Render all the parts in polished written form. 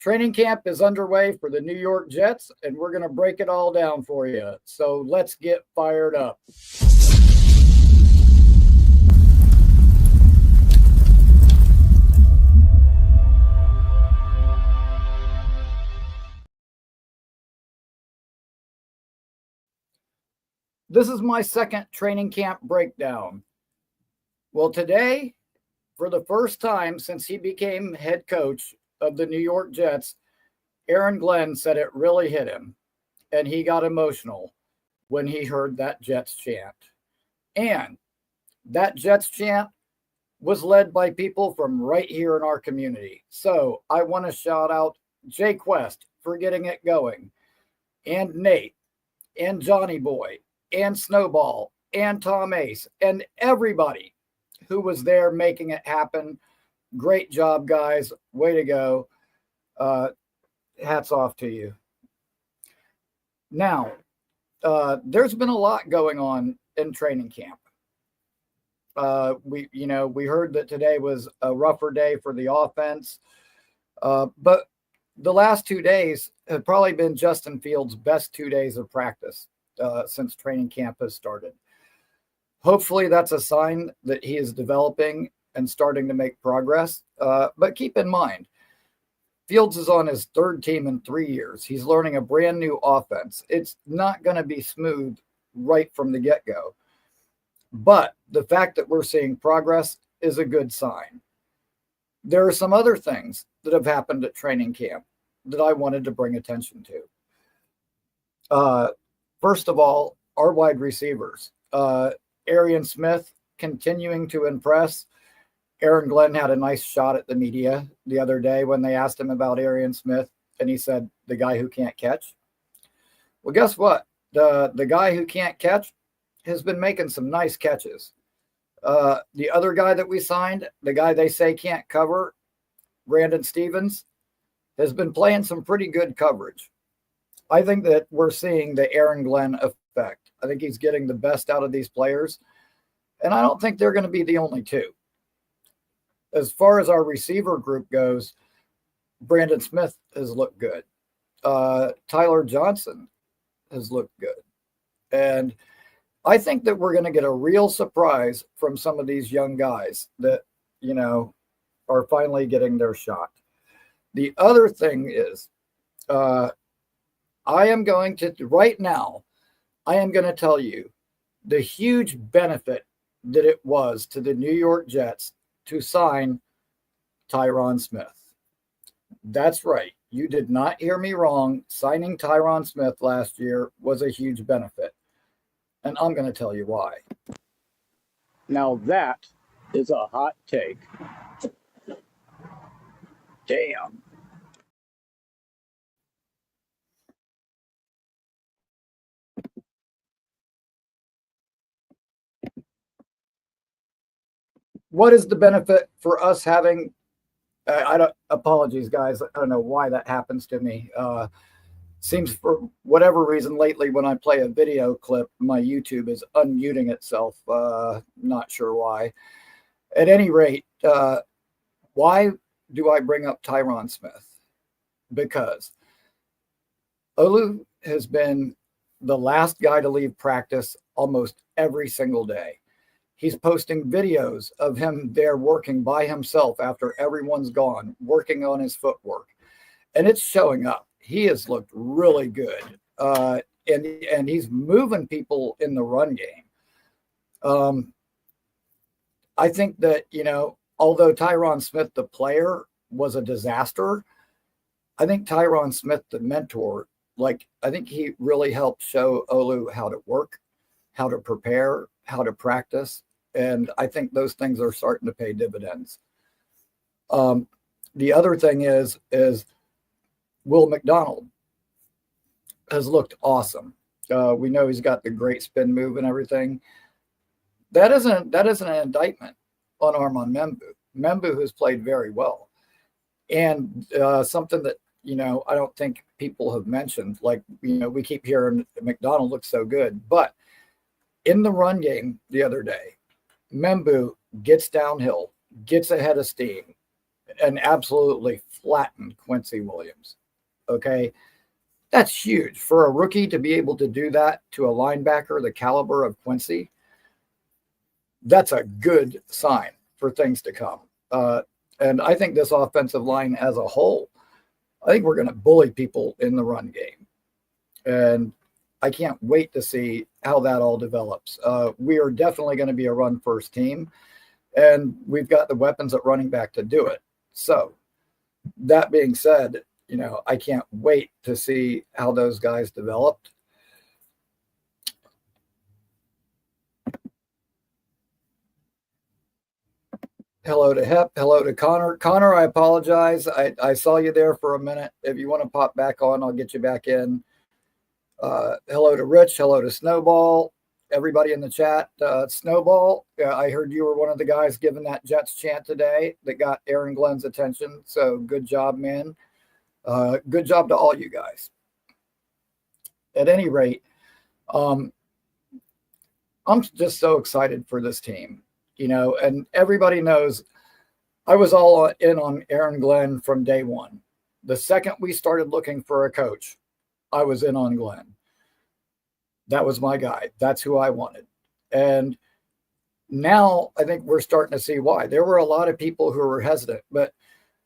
Training camp is underway for the New York Jets, and we're going to break it all down for you. So let's get fired up. This is my second training camp breakdown. Well, today, for the first time since he became head coach of the New York Jets, Aaron Glenn said it really hit him, and he got emotional when he heard that Jets chant. And that Jets chant was led by people from right here in our community. So I want to shout out Jay Quest for getting it going, and Nate, and Johnny Boy, and Snowball, and Tom Ace, and everybody who was there making it happen. Great job, guys. Way to go. Hats off to you. Now, there's been a lot going on in training camp. We heard that today was a rougher day for the offense, but the last 2 days have probably been Justin Fields' best 2 days of practice since training camp has started. Hopefully that's a sign that he is developing and starting to make progress. But keep in mind, Fields is on his third team in 3 years. He's learning a brand new offense. It's not going to be smooth right from the get-go. But the fact that we're seeing progress is a good sign. There are some other things that have happened at training camp that I wanted to bring attention to. First of all, our wide receivers. Arian Smith continuing to impress. Aaron Glenn had a nice shot at the media the other day when they asked him about Arian Smith, and he said, the guy who can't catch. Well, guess what? The guy who can't catch has been making some nice catches. The other guy that we signed, the guy they say can't cover, Brandon Stephens, has been playing some pretty good coverage. I think that we're seeing the Aaron Glenn effect. I think he's getting the best out of these players, and I don't think they're going to be the only two. As far as our receiver group goes, Brandon Smith has looked good. Tyler Johnson has looked good. And I think that we're going to get a real surprise from some of these young guys that, are finally getting their shot. The other thing is, I am going to tell you the huge benefit that it was to the New York Jets to sign Tyron Smith. That's right. You did not hear me wrong. Signing Tyron Smith last year was a huge benefit. And I'm going to tell you why. Now that is a hot take. Damn. What is the benefit for us having? Apologies, guys. I don't know why that happens to me. Seems for whatever reason lately, when I play a video clip, my YouTube is unmuting itself. Not sure why. At any rate, why do I bring up Tyron Smith? Because Olu has been the last guy to leave practice almost every single day. He's posting videos of him there working by himself after everyone's gone, working on his footwork. And it's showing up. He has looked really good. And he's moving people in the run game. I think that, although Tyron Smith, the player, was a disaster, I think Tyron Smith, the mentor, I think he really helped show Olu how to work, how to prepare, how to practice. And I think those things are starting to pay dividends. The other thing is Will McDonald has looked awesome. We know he's got the great spin move and everything. That isn't an indictment on Armand Membou. Membou has played very well. And something that, I don't think people have mentioned, we keep hearing McDonald looks so good, but in the run game the other day, Membou gets downhill, gets ahead of steam, and absolutely flattened Quincy Williams. Okay. That's huge for a rookie to be able to do that to a linebacker the caliber of Quincy. That's a good sign for things to come. And I think this offensive line as a whole, I think we're going to bully people in the run game. And I can't wait to see how that all develops. We are definitely going to be a run first team, and we've got the weapons at running back to do it. So that being said, I can't wait to see how those guys developed. Hello to Hep. Hello to Connor. Connor, I apologize. I saw you there for a minute. If you want to pop back on, I'll get you back in. Hello to Rich. Hello to Snowball. Everybody in the chat. Snowball, I heard you were one of the guys giving that Jets chant today that got Aaron Glenn's attention. So good job, man. Good job to all you guys. At any rate, I'm just so excited for this team. And everybody knows I was all in on Aaron Glenn from day one. The second we started looking for a coach, I was in on Glenn. That was my guy. That's who I wanted. And now I think we're starting to see why. There were a lot of people who were hesitant, but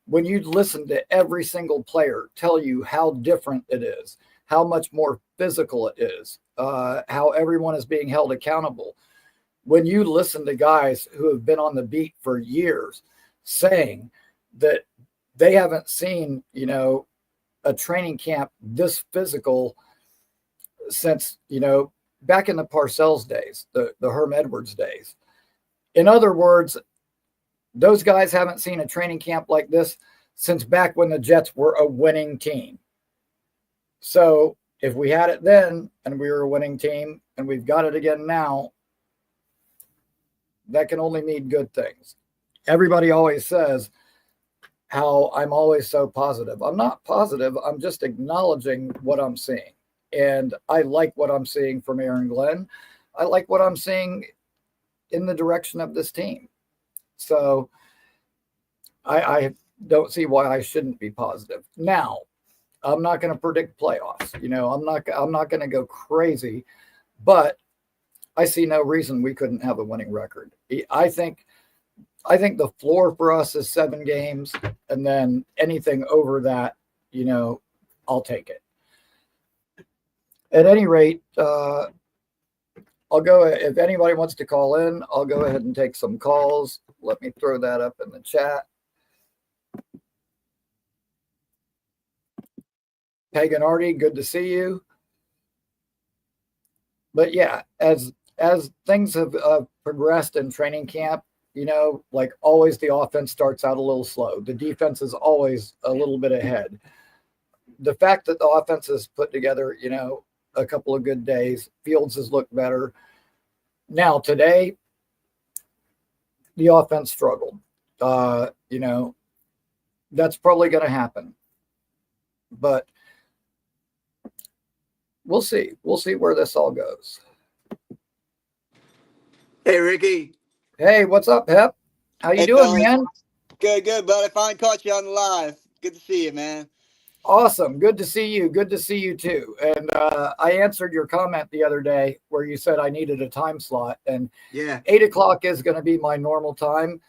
when you listen to every single player tell you how different it is, how much more physical it is, how everyone is being held accountable, when you listen to guys who have been on the beat for years saying that they haven't seen, a training camp this physical since, back in the Parcells days, the Herm Edwards days. In other words, those guys haven't seen a training camp like this since back when the Jets were a winning team. So if we had it then and we were a winning team and we've got it again now, that can only mean good things. Everybody always says how I'm always so positive. I'm not positive. I'm just acknowledging what I'm seeing. And I like what I'm seeing from Aaron Glenn. I like what I'm seeing in the direction of this team. So I don't see why I shouldn't be positive. Now, I'm not going to predict playoffs. I'm not going to go crazy, but I see no reason we couldn't have a winning record. I think the floor for us is 7 games, and then anything over that, I'll take it. At any rate, I'll go. If anybody wants to call in, I'll go ahead and take some calls. Let me throw that up in the chat. Pagan Artie, good to see you. But yeah, as things have progressed in training camp, like always, the offense starts out a little slow. The defense is always a little bit ahead. The fact that the offense has put together, a couple of good days, Fields has looked better. Now today, the offense struggled. That's probably going to happen. But we'll see. We'll see where this all goes. Hey, Ricky. Hey, what's up, Hep? How you doing, man? Good, bud. I finally caught you on the live. Good to see you, man. Awesome. Good to see you. Good to see you, too. And I answered your comment the other day where you said I needed a time slot. And yeah, 8 o'clock is going to be my normal time.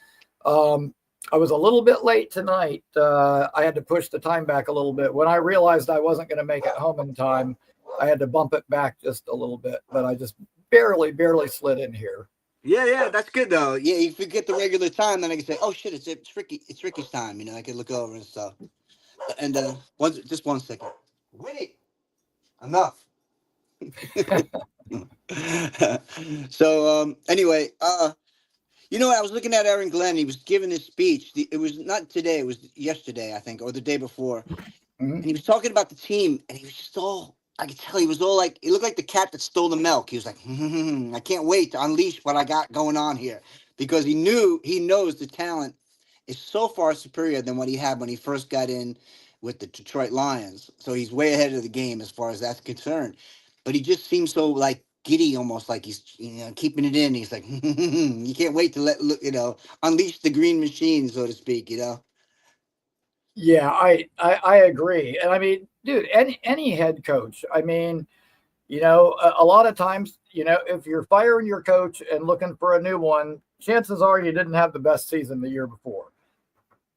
I was a little bit late tonight. I had to push the time back a little bit. When I realized I wasn't going to make it home in time, I had to bump it back just a little bit. But I just barely slid in here. Yeah, that's good though. Yeah, if you get the regular time, then I can say, "Oh shit, it's Ricky's time." I can look over and stuff. And just 1 second. Wait, enough. So anyway, I was looking at Aaron Glenn. He was giving his speech. It was not today. It was yesterday, I think, or the day before. Mm-hmm. And he was talking about the team, and he was just all. I could tell he was all like, he looked like the cat that stole the milk. He was like, I can't wait to unleash what I got going on here, because he knows the talent is so far superior than what he had when he first got in with the Detroit Lions. So he's way ahead of the game as far as that's concerned. But he just seems so like giddy, almost like he's keeping it in. He's like, you can't wait to unleash the green machine, so to speak. Yeah, I agree. And I mean, dude, any head coach, I mean, a lot of times, if you're firing your coach and looking for a new one, chances are you didn't have the best season the year before.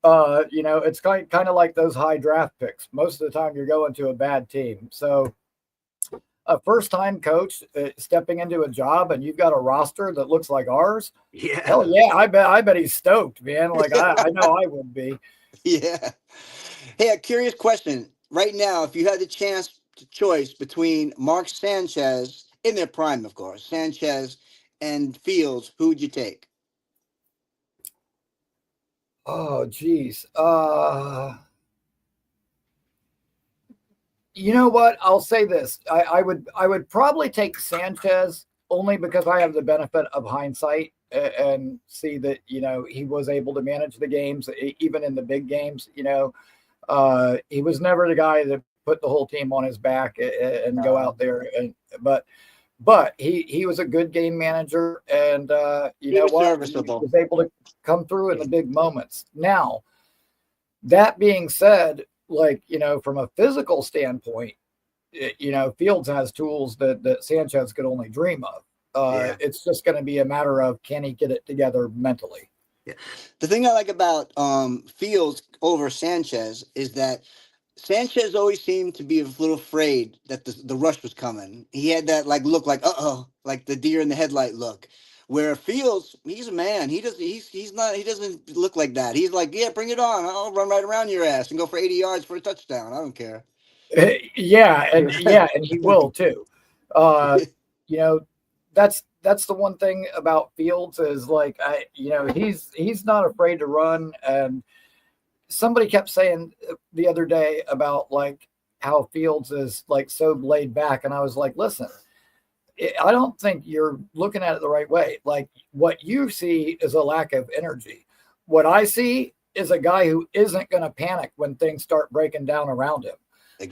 It's kind of like those high draft picks. Most of the time, you're going to a bad team. So, a first time coach stepping into a job and you've got a roster that looks like ours, hell Yeah. yeah, I bet he's stoked, man. Like I know I would be. Yeah. Hey, a curious question. Right now, if you had the chance to choice between Mark Sanchez, in their prime, of course, Sanchez and Fields, who would you take? Oh, geez. You know what? I'll say this. I would probably take Sanchez only because I have the benefit of hindsight and see that he was able to manage the games even in the big games. He was never the guy that put the whole team on his back and go out there but he was a good game manager, and you He know was what? He serviceable. was able to come through in the big moments. Now, that being said, like from a physical standpoint, Fields has tools that Sanchez could only dream of. Yeah. It's just going to be a matter of can he get it together mentally. Yeah. The thing I like about Fields over Sanchez is that Sanchez always seemed to be a little afraid that the rush was coming. He had that like look like like the deer in the headlight look. Where Fields, he's a man. He's not he doesn't look like that. He's like, yeah, bring it on. I'll run right around your ass and go for 80 yards for a touchdown. I don't care. Yeah, and he will too. Uh, you know, that's the one thing about Fields is like he's not afraid to run. And somebody kept saying the other day about like how Fields is like so laid back, and I was like, listen, I don't think you're looking at it the right way. Like what you see is a lack of energy. What I see is a guy who isn't going to panic when things start breaking down around him.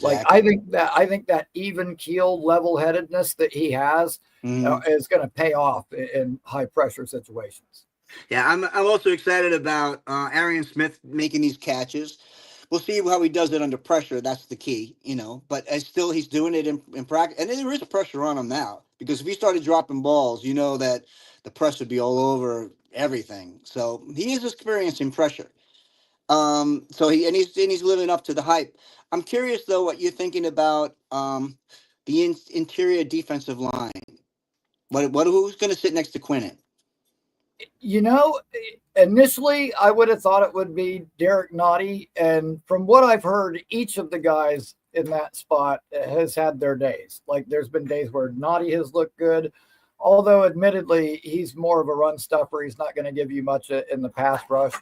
Like I Exactly. think that I think that even keel, level headedness that he has Mhm. is going to pay off in high pressure situations. Yeah, I'm also excited about Arian Smith making these catches. We'll see how he does it under pressure. That's the key, you know. But still, he's doing it in practice, and there is pressure on him now because if he started dropping balls, you know that the press would be all over everything. So he is experiencing pressure. So he's living up to the hype. I'm curious though what you're thinking about the interior defensive line. What who's going to sit next to Quinnen? You know, initially I would have thought it would be Derek Nottie, and from what I've heard, each of the guys in that spot has had their days. Like there's been days where Nottie has looked good, although admittedly he's more of a run stuffer. He's not going to give you much in the pass rush.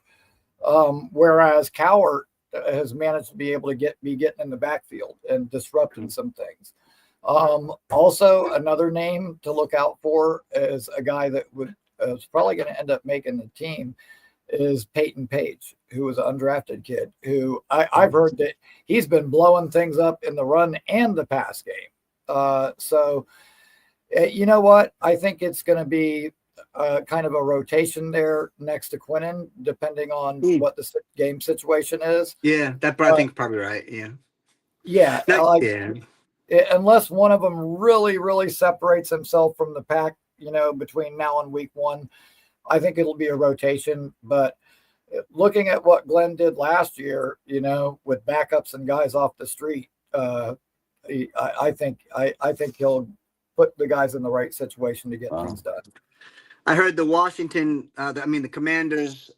Whereas Cowart has managed to be able to be getting in the backfield and disrupting some things. Also, another name to look out for is a guy that is probably going to end up making the team is Peyton Page, who was an undrafted kid who I've heard that he's been blowing things up in the run and the pass game. So, you know what? I think it's going to be kind of a rotation there next to Quinnen, depending on Hmm. what the game situation is. Yeah, that I think probably right. Yeah. Yeah, like Yeah. unless one of them really, really separates himself from the pack, between now and week one, I think it'll be a rotation. But looking at what Glenn did last year, with backups and guys off the street, I think he'll put the guys in the right situation to get Wow. things done. I heard the Washington, the Commanders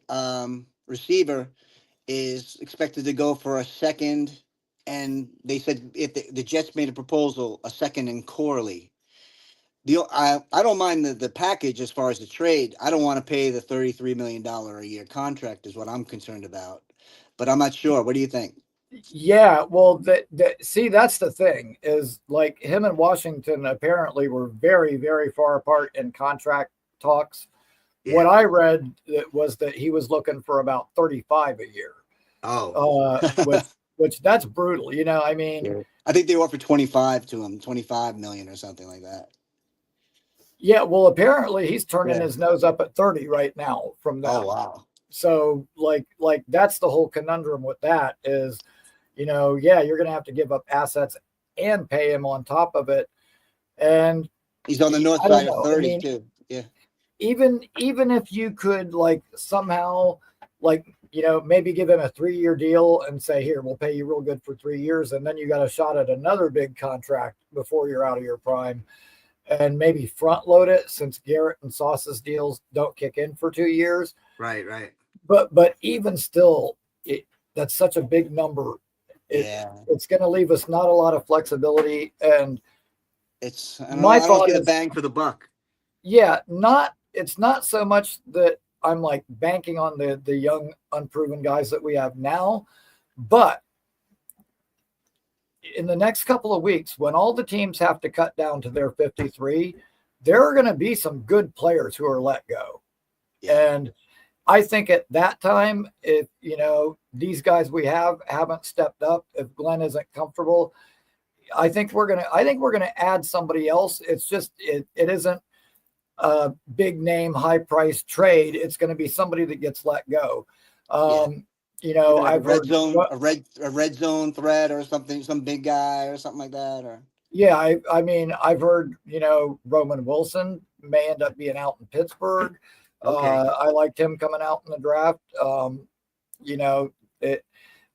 receiver is expected to go for a second, and they said if the Jets made a proposal, a second in Corley. I don't mind the package as far as the trade. I don't want to pay the $33 million a year contract is what I'm concerned about. But I'm not sure. What do you think? Yeah, well, see, that's the thing is like him and Washington apparently were very, very far apart in contract talks. What Yeah. I read was that he was looking for about 35 a year, Oh. which that's brutal. I mean, Yeah. I think they offered 25 to him, 25 million or something like that. yeah, well, apparently he's turning Yeah. his nose up at 30 right now from Oh them. wow. So like that's the whole conundrum with that is, yeah, you're going to have to give up assets and pay him on top of it. And He's on the north I don't side of know. I 30 mean, too. Yeah. even if you could like somehow like maybe give him a 3-year deal and say, here, we'll pay you real good for 3 years, and then you got a shot at another big contract before you're out of your prime, and maybe front load it since Garrett and Sauce's deals don't kick in for 2 years. Right. Right. But even still, that's such a big number. Yeah. It's going to leave us not a lot of flexibility. And I my don't thought see the is, bang for the buck. yeah, it's not so much that I'm like banking on the young unproven guys that we have now, but in the next couple of weeks, when all the teams have to cut down to their 53, there are going to be some good players who are let go. Yeah. And I think at that time, if these guys we haven't stepped up, if Glenn isn't comfortable, I think we're gonna add somebody else. It's just it isn't a big name, high price trade. It's going to be somebody that gets let go. Maybe like I've heard a red zone threat or something, some big guy or something like that. Or yeah, I mean I've heard Roman Wilson may end up being out in Pittsburgh. Okay. I liked him coming out in the draft. It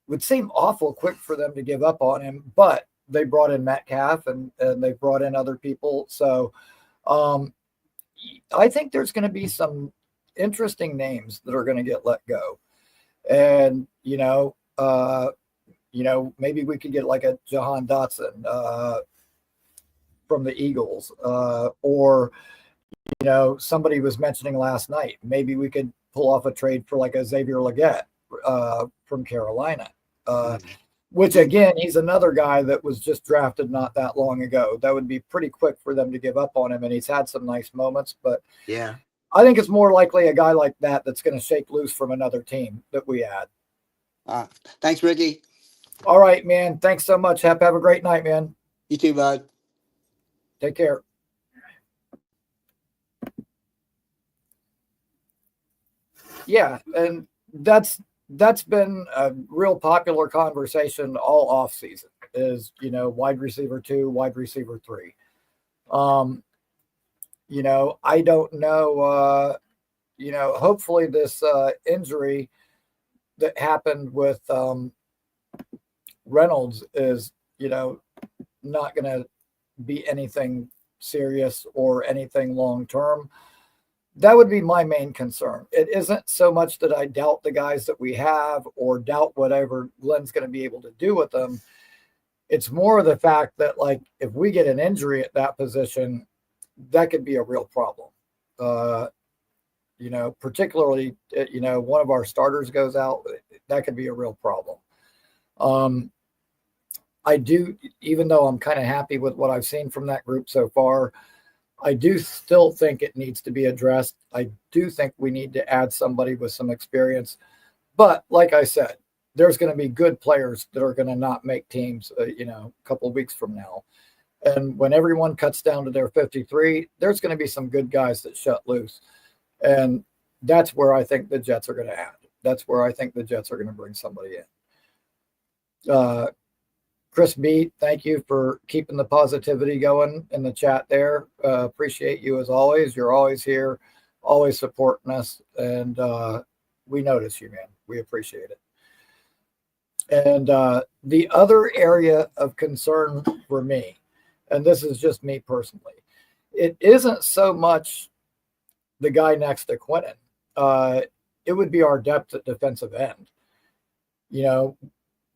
would seem awful quick for them to give up on him, but they brought in Metcalf and they brought in other people. So I think there's going to be some interesting names that are going to get let go. And, maybe we could get like a Jahan Dotson from the Eagles or, somebody was mentioning last night, maybe we could pull off a trade for like a Xavier Legette from Carolina, which again, he's another guy that was just drafted not that long ago. That would be pretty quick for them to give up on him. And he's had some nice moments, but yeah, I think it's more likely a guy like that that's going to shake loose from another team that we add. Thanks, Ricky. All right, man. Thanks so much. Have a great night, man. You too, bud. Take care. Yeah, and that's been a real popular conversation all off season is, wide receiver 2, wide receiver 3. I don't know, hopefully this injury that happened with Reynolds is, not going to be anything serious or anything long-term. That would be my main concern. It isn't so much that I doubt the guys that we have or doubt whatever Glenn's going to be able to do with them. It's more the fact that, like, if we get an injury at that position, that could be a real problem. Particularly, one of our starters goes out, that could be a real problem. I do, even though I'm kind of happy with what I've seen from that group so far, I do still think it needs to be addressed. I do think we need to add somebody with some experience. But like I said, there's going to be good players that are going to not make teams, a couple of weeks from now. And when everyone cuts down to their 53, there's going to be some good guys that shut loose. And that's where I think the Jets are going to add. That's where I think the Jets are going to bring somebody in. Chris B, thank you for keeping the positivity going in the chat there. Appreciate you as always. You're always here, always supporting us. And we notice you, man. We appreciate it. And the other area of concern for me, and this is just me personally, it isn't so much the guy next to Quentin. It would be our depth at defensive end.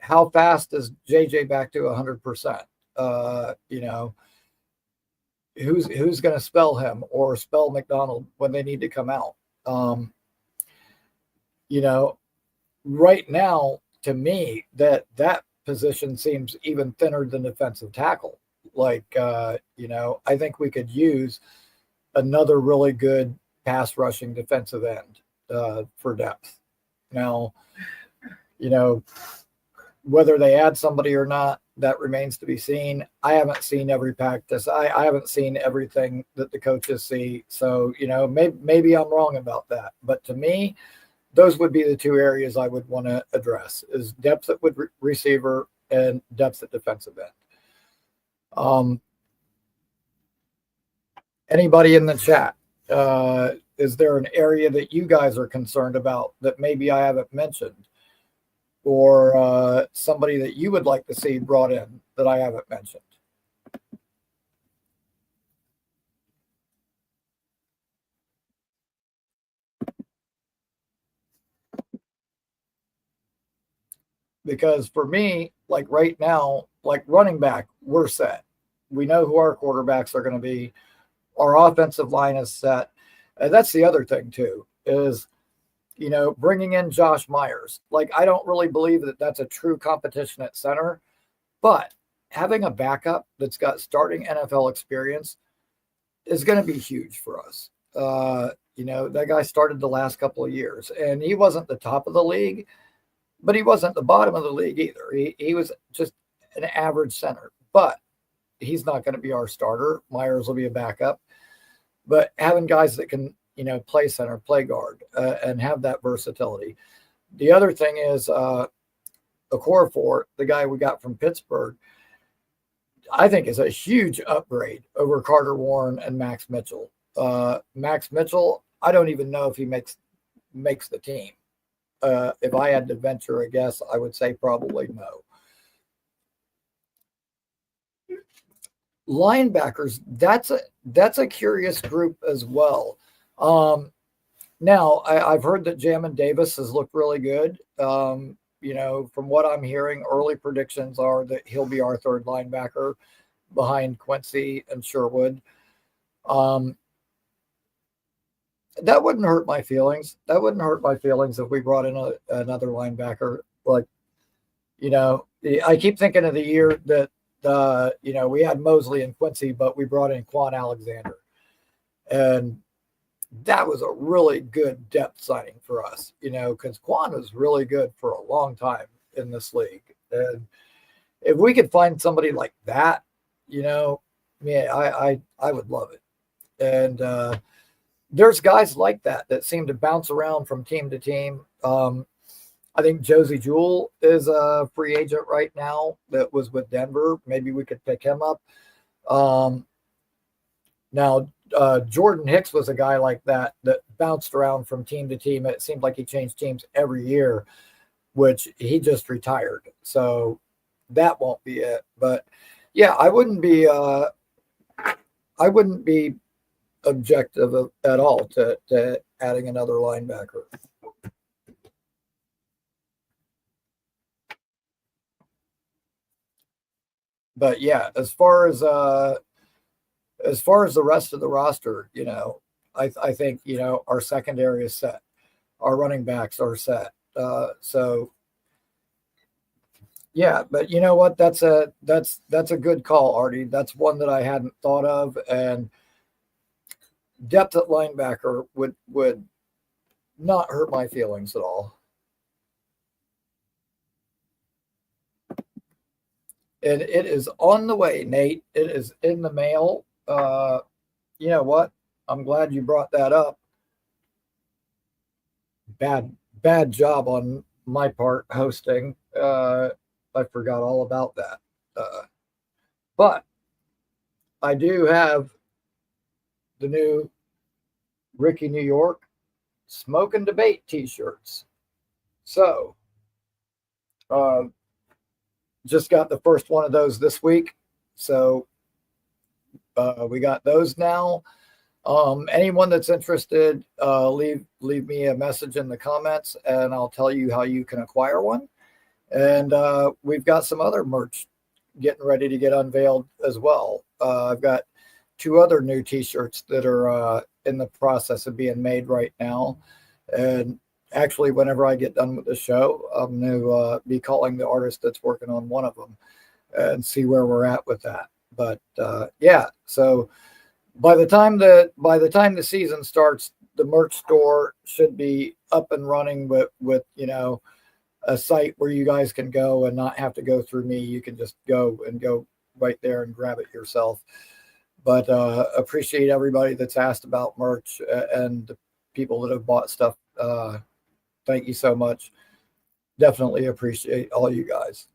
How fast is JJ back to 100%? Who's going to spell him or spell McDonald when they need to come out? Right now, to me, that position seems even thinner than defensive tackle. I think we could use another really good pass rushing defensive end for depth. Now, whether they add somebody or not, that remains to be seen. I haven't seen every practice. I haven't seen everything that the coaches see. So, maybe I'm wrong about that. But to me, those would be the two areas I would want to address: is depth at receiver and depth at defensive end. Anybody in the chat? Is there an area that you guys are concerned about that maybe I haven't mentioned, or somebody that you would like to see brought in that I haven't mentioned? Because for me, like right now, like running back, we're set. We know who our quarterbacks are going to be. Our offensive line is set. And that's the other thing too, is, you know, bringing in Josh Myers. Like, I don't really believe that that's a true competition at center, but having a backup that's got starting NFL experience is going to be huge for us. You know, that guy started the last couple of years, and he wasn't the top of the league, but he wasn't the bottom of the league either. He was just an average center, but he's not going to be our starter. Myers will be a backup. But having guys that can, you know, play center, play guard, and have that versatility. The other thing is Okorafor, the guy we got from Pittsburgh, I think is a huge upgrade over Carter Warren and Max Mitchell. Max Mitchell, I don't even know if he makes the team. If I had to venture a guess, I would say probably no. Linebackers, that's a curious group as well. Now I've heard that Jamin Davis has looked really good. You know, from what I'm hearing, early predictions are that he'll be our third linebacker behind Quincy and Sherwood. That wouldn't hurt my feelings. That wouldn't hurt my feelings if we brought in another linebacker. Like, you know, I keep thinking of the year that you know, we had Mosley and Quincy, but we brought in Quan Alexander, and that was a really good depth signing for us. You know, because Quan was really good for a long time in this league, and if we could find somebody like that, you know, man, I would love it. And there's guys like that seem to bounce around from team to team. I think Josie Jewell is a free agent right now that was with Denver. Maybe we could pick him up. Now, Jordan Hicks was a guy like that bounced around from team to team. It seemed like he changed teams every year, which he just retired. So that won't be it. But yeah, I wouldn't be objective at all to adding another linebacker. But yeah, as far as the rest of the roster, you know, I think, you know, our secondary is set, our running backs are set. So yeah, but you know what? That's a good call, Artie. That's one that I hadn't thought of, and depth at linebacker would not hurt my feelings at all. And it is on the way, Nate. It is in the mail. You know what? I'm glad you brought that up. Bad job on my part hosting. I forgot all about that. But I do have the new Ricky New York Smoke and Debate t-shirts. So, just got the first one of those this week. So we got those now. Anyone that's interested, leave me a message in the comments and I'll tell you how you can acquire one. And we've got some other merch getting ready to get unveiled as well. I've got 2 other new t-shirts that are in the process of being made right now. And actually, whenever I get done with the show, I'm going to be calling the artist that's working on one of them and see where we're at with that. But yeah, so by the time the season starts, the merch store should be up and running with you know, a site where you guys can go and not have to go through me. You can just go right there and grab it yourself. But appreciate everybody that's asked about merch and the people that have bought stuff thank you so much. Definitely appreciate all you guys.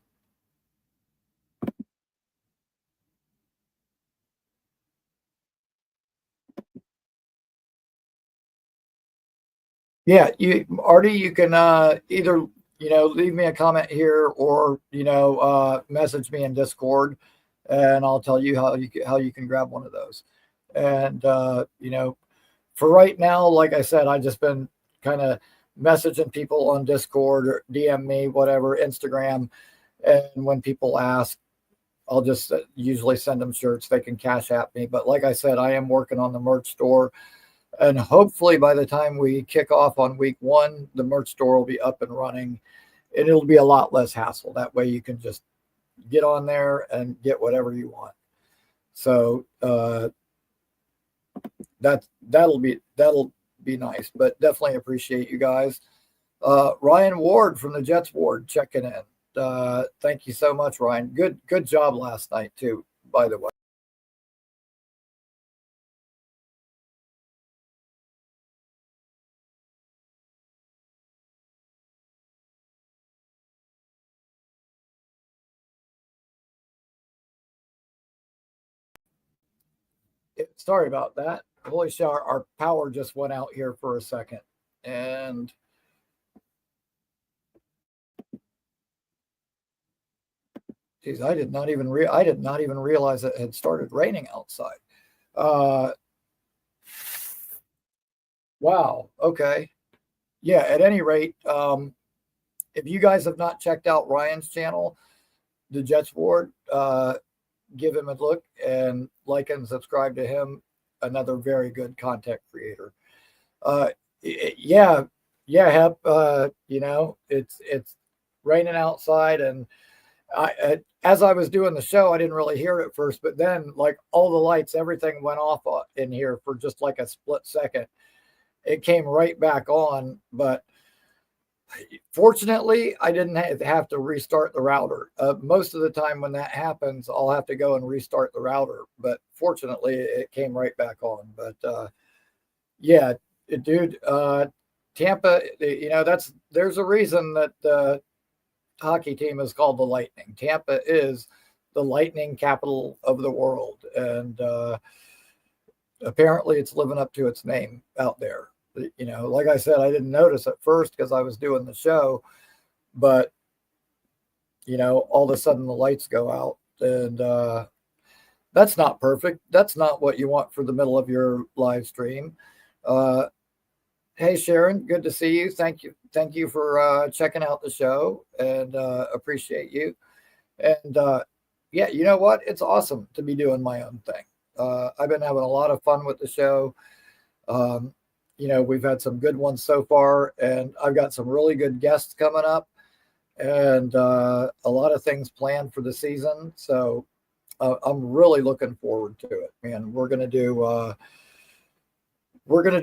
Yeah, Artie, you can either leave me a comment here or message me in Discord, and I'll tell you how you can grab one of those. And for right now, like I said, I just been kind of messaging people on Discord or DM me, whatever, Instagram, and when people ask, I'll just usually send them shirts. They can cash at me. But like I said, I am working on the merch store. And hopefully by the time we kick off on week 1, the merch store will be up and running, and it'll be a lot less hassle. That way you can just get on there and get whatever you want. So that'll be nice, but definitely appreciate you guys. Ryan Ward from the Jets Ward checking in. Thank you so much, Ryan. Good job last night too, by the way. Sorry about that. Holy shit, our power just went out here for a second. And geez, I did not even realize it had started raining outside. Wow. Okay. Yeah, at any rate, if you guys have not checked out Ryan's channel, the Jets Ward, give him a look and like and subscribe to him. Another very good content creator. Yeah, Hep, it's raining outside, and as I was doing the show, I didn't really hear it at first, but then like all the lights, everything went off in here for just like a split second. It came right back on, but fortunately, I didn't have to restart the router. Most of the time when that happens, I'll have to go and restart the router. But fortunately, it came right back on. But yeah, dude, Tampa, there's a reason that the hockey team is called the Lightning. Tampa is the Lightning capital of the world. And apparently it's living up to its name out there. Like I said, I didn't notice at first because I was doing the show, but all of a sudden the lights go out, and that's not perfect. That's not what you want for the middle of your live stream. Hey Sharon, good to see you. Thank you for checking out the show, and appreciate you. And yeah, you know what? It's awesome to be doing my own thing. I've been having a lot of fun with the show. We've had some good ones so far, and I've got some really good guests coming up, and a lot of things planned for the season. So I'm really looking forward to it, man. We're gonna do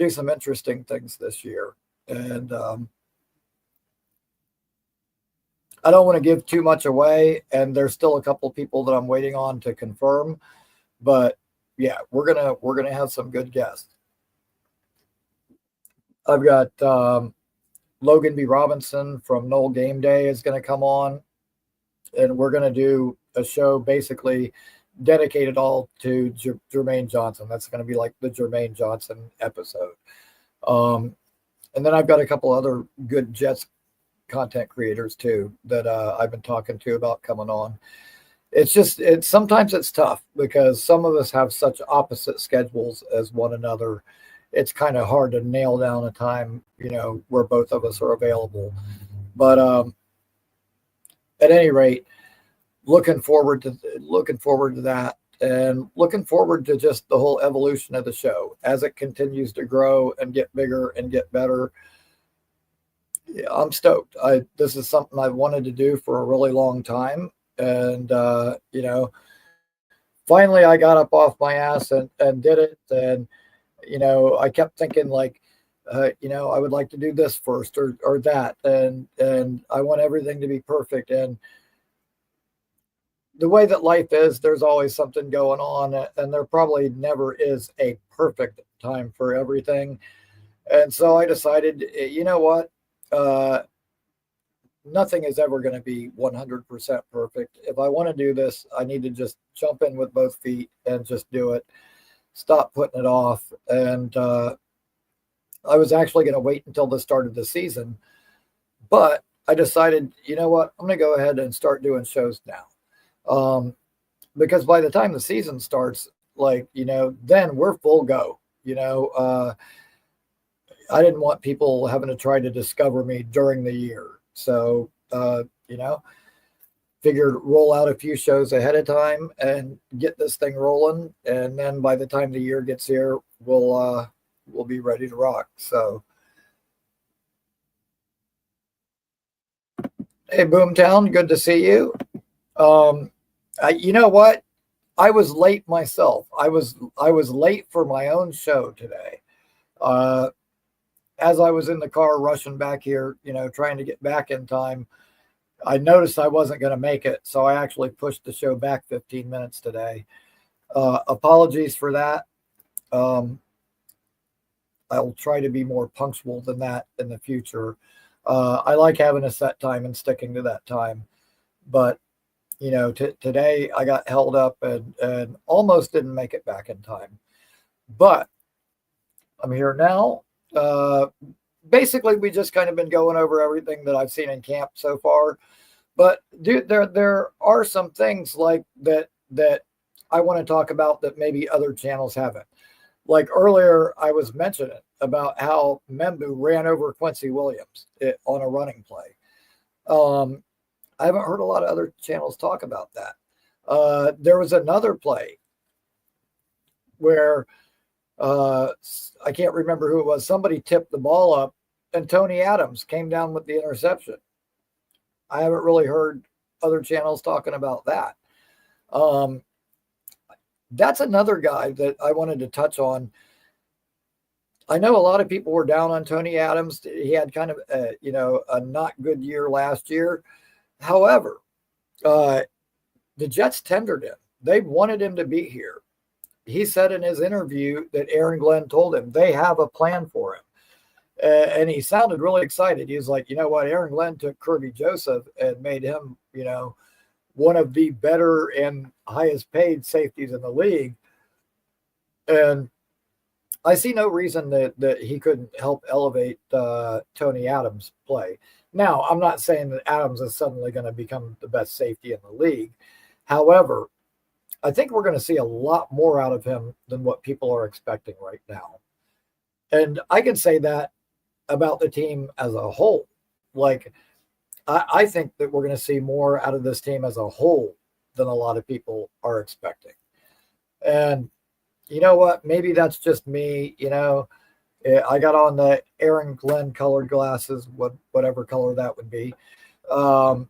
some interesting things this year, and I don't want to give too much away. And there's still a couple people that I'm waiting on to confirm, but yeah, we're gonna have some good guests. I've got Logan B. Robinson from Noel Game Day is going to come on, and we're going to do a show basically dedicated all to Jermaine Johnson. That's going to be like the Jermaine Johnson episode. And then I've got a couple other good Jets content creators too that I've been talking to about coming on. Sometimes it's tough because some of us have such opposite schedules as one another. It's kind of hard to nail down a time, where both of us are available. But at any rate, looking forward to that, and looking forward to just the whole evolution of the show as it continues to grow and get bigger and get better. I'm stoked. This is something I've wanted to do for a really long time, and finally I got up off my ass and did it. And I kept thinking like, I would like to do this first or that. And I want everything to be perfect. And the way that life is, there's always something going on, and there probably never is a perfect time for everything. And so I decided, you know what? uh, nothing is ever going to be 100% perfect. If I want to do this, I need to just jump in with both feet and just do it. Stop putting it off. And I was actually going to wait until the start of the season, but I decided, you know what, I'm going to go ahead and start doing shows now. Because by the time the season starts, like, then we're full go. I didn't want people having to try to discover me during the year. So, figured roll out a few shows ahead of time and get this thing rolling. And then by the time the year gets here, we'll be ready to rock. So, hey, Boomtown, good to see you. You know what? I was late myself. I was late for my own show today. As I was in the car rushing back here, trying to get back in time, I noticed I wasn't going to make it. So I actually pushed the show back 15 minutes today. Apologies for that. I'll try to be more punctual than that in the future. I like having a set time and sticking to that time. But, today I got held up and almost didn't make it back in time. But I'm here now. Basically, we just kind of been going over everything that I've seen in camp so far. But dude, there are some things like that I want to talk about that maybe other channels haven't. Like earlier, I was mentioning about how Membu ran over Quincy Williams on a running play. I haven't heard a lot of other channels talk about that. There was another play where I can't remember who it was. Somebody tipped the ball up and Tony Adams came down with the interception. I haven't really heard other channels talking about that. That's another guy that I wanted to touch on. I know a lot of people were down on Tony Adams. He had kind of a not good year last year. However, the Jets tendered him. They wanted him to be here. He said in his interview that Aaron Glenn told him they have a plan for him. And he sounded really excited. He was like, you know what? Aaron Glenn took Kirby Joseph and made him, one of the better and highest paid safeties in the league. And I see no reason that he couldn't help elevate Tony Adams' play. Now, I'm not saying that Adams is suddenly going to become the best safety in the league. However, I think we're going to see a lot more out of him than what people are expecting right now. And I can say that about the team as a whole. Like, I think that we're going to see more out of this team as a whole than a lot of people are expecting. And you know what? Maybe that's just me. I got on the Aaron Glenn colored glasses, whatever color that would be. But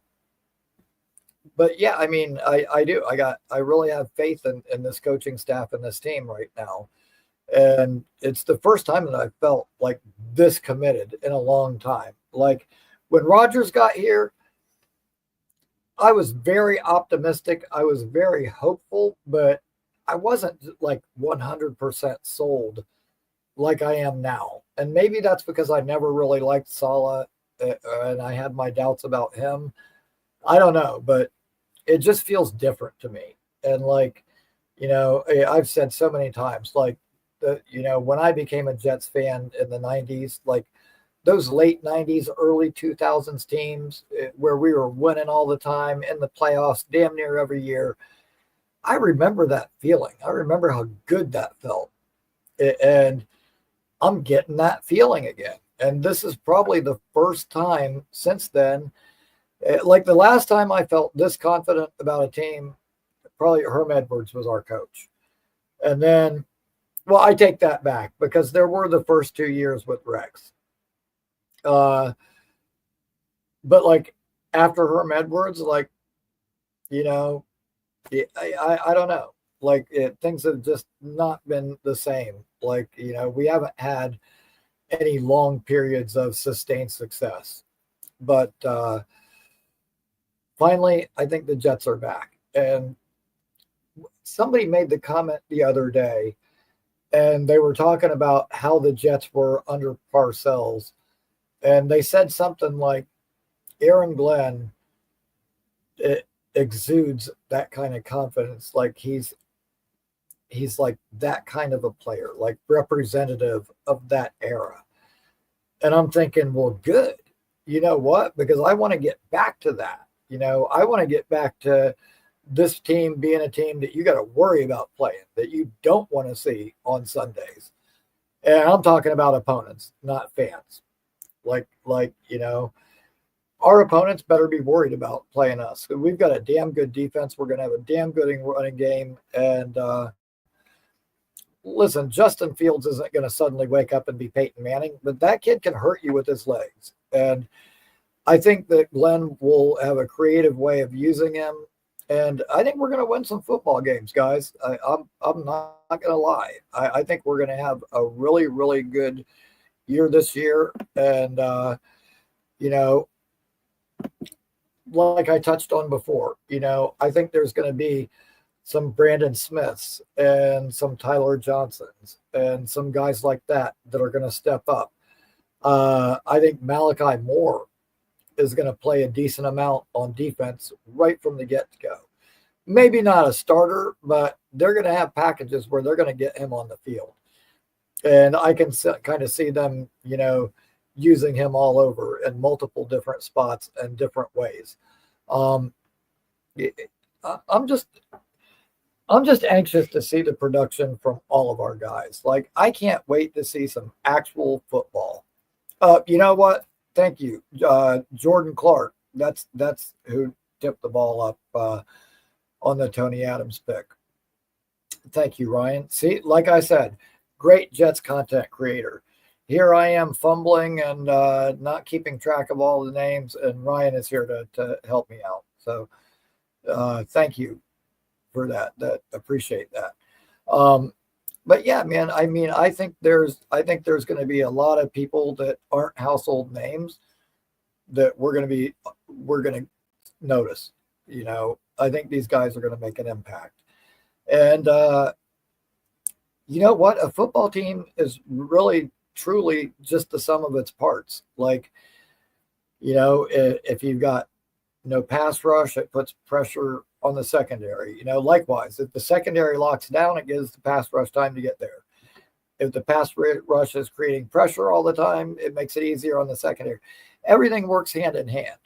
yeah, I mean, I do. I really have faith in this coaching staff and this team right now. And it's the first time that I felt like this committed in a long time. Like when Rodgers got here, I was very optimistic. I was very hopeful, but I wasn't like 100% sold like I am now. And maybe that's because I never really liked Saleh and I had my doubts about him. I don't know, but it just feels different to me. And like, I've said so many times, like, when I became a Jets fan in the 90s, like those late 90s, early 2000s teams where we were winning all the time in the playoffs damn near every year, I remember that feeling. I remember how good that felt. And I'm getting that feeling again. And this is probably the first time since then. Like the last time I felt this confident about a team, probably Herm Edwards was our coach. And then, well, I take that back because there were the first 2 years with Rex. But like after Herm Edwards, like, I don't know. Like things have just not been the same. Like, we haven't had any long periods of sustained success. But finally, I think the Jets are back. And somebody made the comment the other day, and they were talking about how the Jets were under Parcells. And they said something like Aaron Glenn, it exudes that kind of confidence. Like he's like that kind of a player, like representative of that era. And I'm thinking, well, good. You know what? Because I want to get back to that. I want to get back to this team being a team that you got to worry about playing, that you don't want to see on Sundays. And I'm talking about opponents, not fans. Our opponents better be worried about playing us. We've got a damn good defense. We're going to have a damn good running game. And listen, Justin Fields isn't going to suddenly wake up and be Peyton Manning, but that kid can hurt you with his legs. And I think that Glenn will have a creative way of using him. And I think we're going to win some football games, guys. I'm not going to lie. I think we're going to have a really, really good year this year. And, like I touched on before, I think there's going to be some Brandon Smiths and some Tyler Johnsons and some guys like that are going to step up. I think Malachi Moore is going to play a decent amount on defense right from the get-go. Maybe not a starter, but they're going to have packages where they're going to get him on the field. And I can kind of see them, using him all over in multiple different spots and different ways. I'm just anxious to see the production from all of our guys. Like, I can't wait to see some actual football. You know what? Thank you. Jordan Clark. That's who tipped the ball up on the Tony Adams pick. Thank you, Ryan. See, like I said, great Jets content creator. Here I am fumbling and not keeping track of all the names, and Ryan is here to help me out. So thank you for that. Appreciate that. But yeah, man, I mean, I think there's going to be a lot of people that aren't household names that we're going to notice. I think these guys are going to make an impact. And you know what? A football team is really, truly just the sum of its parts. Like, if you've got no pass rush, it puts pressure on the secondary. Likewise, if the secondary locks down, it gives the pass rush time to get there. If the pass rush is creating pressure all the time, it makes it easier on the secondary. Everything works hand in hand.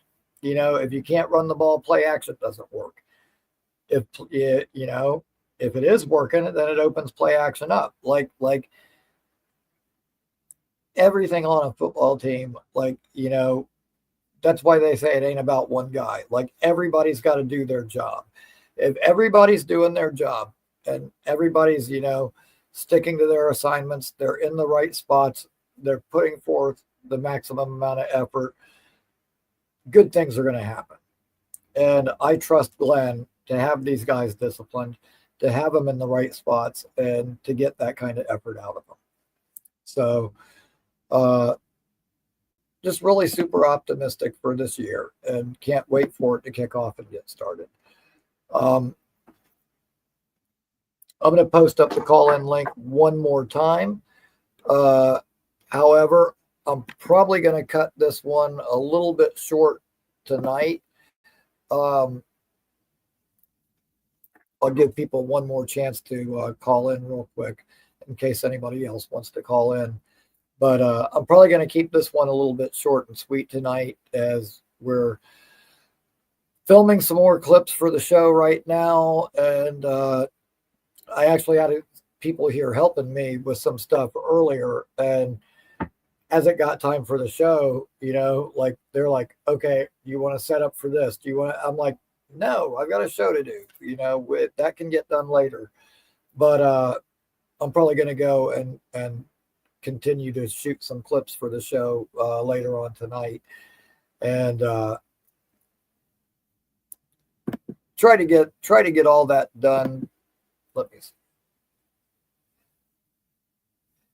If you can't run the ball, play action doesn't work. If it is working, then it opens play action up. Like everything on a football team, that's why they say it ain't about one guy. Like, everybody's got to do their job. If everybody's doing their job and everybody's, sticking to their assignments, they're in the right spots, they're putting forth the maximum amount of effort, good things are going to happen. And I trust Glenn to have these guys disciplined, to have them in the right spots, and to get that kind of effort out of them. So, just really super optimistic for this year and can't wait for it to kick off and get started. I'm going to post up the call-in link one more time. However, I'm probably going to cut this one a little bit short tonight. I'll give people one more chance to call in real quick in case anybody else wants to call in. But I'm probably going to keep this one a little bit short and sweet tonight, as we're filming some more clips for the show right now. And I actually had people here helping me with some stuff earlier. And as it got time for the show, they're like, okay, do you want to set up for this? I'm like, no, I've got a show to do. That can get done later. But I'm probably going to go and continue to shoot some clips for the show later on tonight, and try to get all that done. Let me see.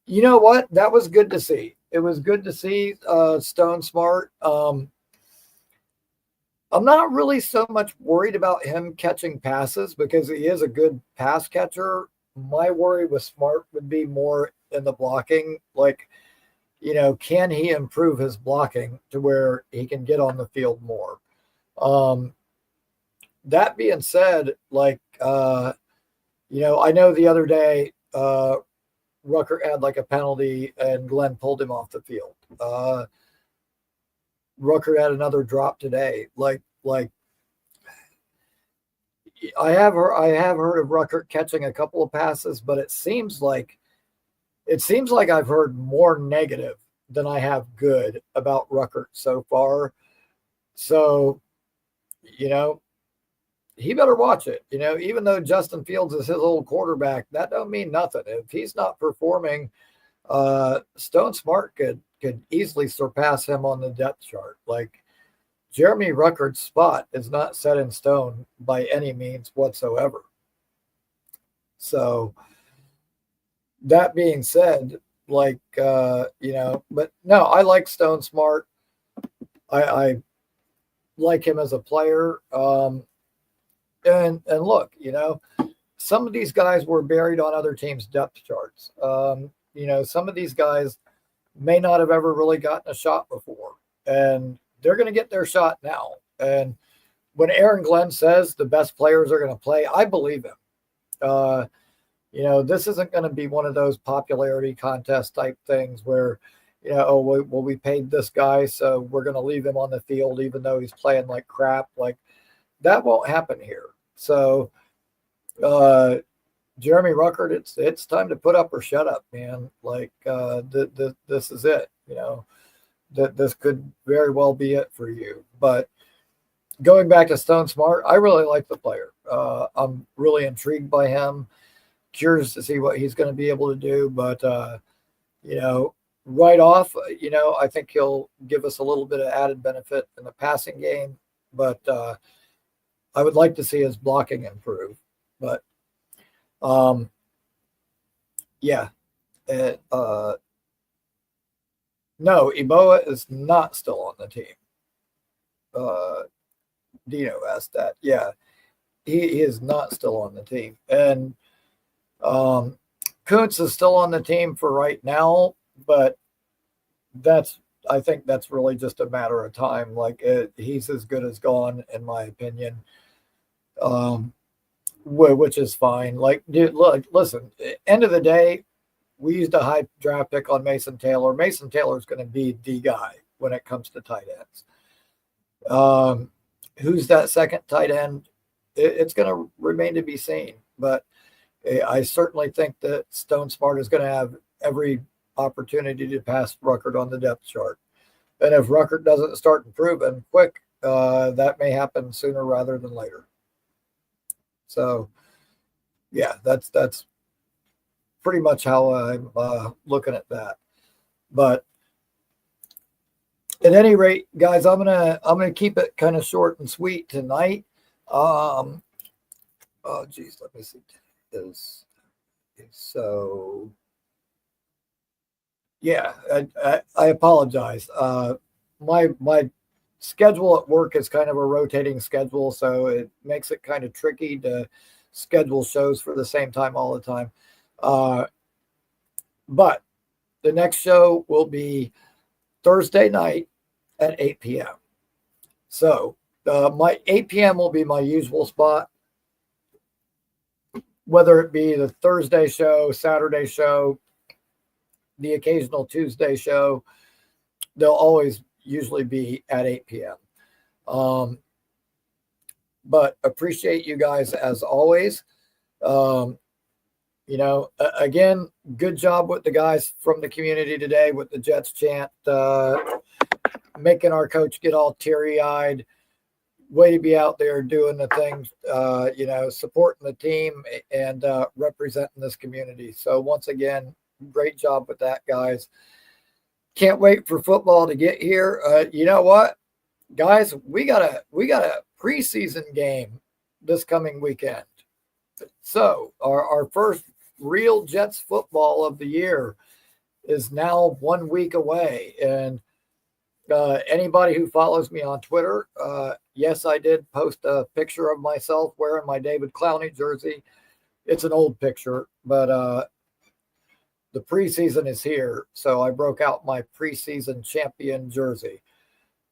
You know what? That was good to see. It was good to see Stone Smart. I'm not really so much worried about him catching passes because he is a good pass catcher. My worry with Smart would be more in the blocking. Like, can he improve his blocking to where he can get on the field more? That being said, I know the other day, Rucker had like a penalty and Glenn pulled him off the field. Rucker had another drop today. I have heard of Rucker catching a couple of passes, but it seems like I've heard more negative than I have good about Rucker so far. So, he better watch it. Even though Justin Fields is his old quarterback, that don't mean nothing. If he's not performing, Stone Smart could easily surpass him on the depth chart. Like Jeremy Rucker's spot is not set in stone by any means whatsoever. So that being said, but no, I like Stone Smart. I like him as a player. And look, some of these guys were buried on other teams' depth charts. Some of these guys may not have ever really gotten a shot before, and they're going to get their shot now. And when Aaron Glenn says the best players are going to play, I believe him. This isn't going to be one of those popularity contest type things where, we paid this guy, so we're going to leave him on the field even though he's playing like crap. Like that won't happen here. So, Jeremy Ruckert, it's time to put up or shut up, man. Like this is it. This could very well be it for you. But going back to Stone Smart, I really like the player. I'm really intrigued by him. Curious to see what he's going to be able to do. But right off, I think he'll give us a little bit of added benefit in the passing game. But I would like to see his blocking improve. But yeah. No, Eboa is not still on the team. Dino asked that. Yeah, he is not still on the team. And Kuntz is still on the team for right now, but I think that's really just a matter of time. Like he's as good as gone, in my opinion. Which is fine. Like, dude, look, listen, end of the day, we used a high draft pick on Mason Taylor. Mason Taylor is going to be the guy when it comes to tight ends. Who's that second tight end? It's going to remain to be seen. But I certainly think that Stone Smart is going to have every opportunity to pass Ruckert on the depth chart. And if Ruckert doesn't start improving quick, that may happen sooner rather than later. So, yeah, that's pretty much how I'm looking at that. But at any rate, guys, I'm gonna keep it kind of short and sweet tonight. Oh geez, let me see. So yeah, I apologize. My schedule at work is kind of a rotating schedule, so it makes it kind of tricky to schedule shows for the same time all the time. But the next show will be Thursday night at 8 p.m. So my 8 p.m. will be my usual spot, whether it be the Thursday show, Saturday show, the occasional Tuesday show. They'll always usually be at 8 p.m. But appreciate you guys as always. Again, good job with the guys from the community today with the Jets chant, making our coach get all teary-eyed. Way to be out there doing the things, supporting the team and representing this community. So once again, great job with that, guys. Can't wait for football to get here. You know what, guys? We got a preseason game this coming weekend. So our first real Jets football of the year is now 1 week away. And anybody who follows me on Twitter, yes, I did post a picture of myself wearing my David Clowney jersey. It's an old picture, but the preseason is here. So I broke out my preseason champion jersey.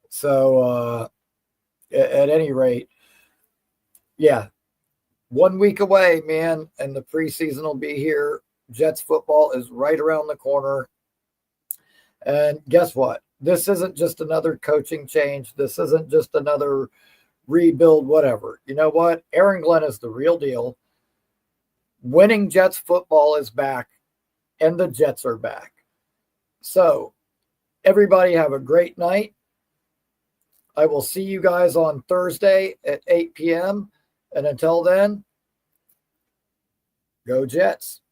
So at any rate, yeah, 1 week away, man, and the preseason will be here. Jets football is right around the corner. And guess what? This isn't just another coaching change. This isn't just another rebuild, whatever. You know what? Aaron Glenn is the real deal. Winning Jets football is back, and the Jets are back. So, everybody have a great night. I will see you guys on Thursday at 8 p.m. And until then, go Jets.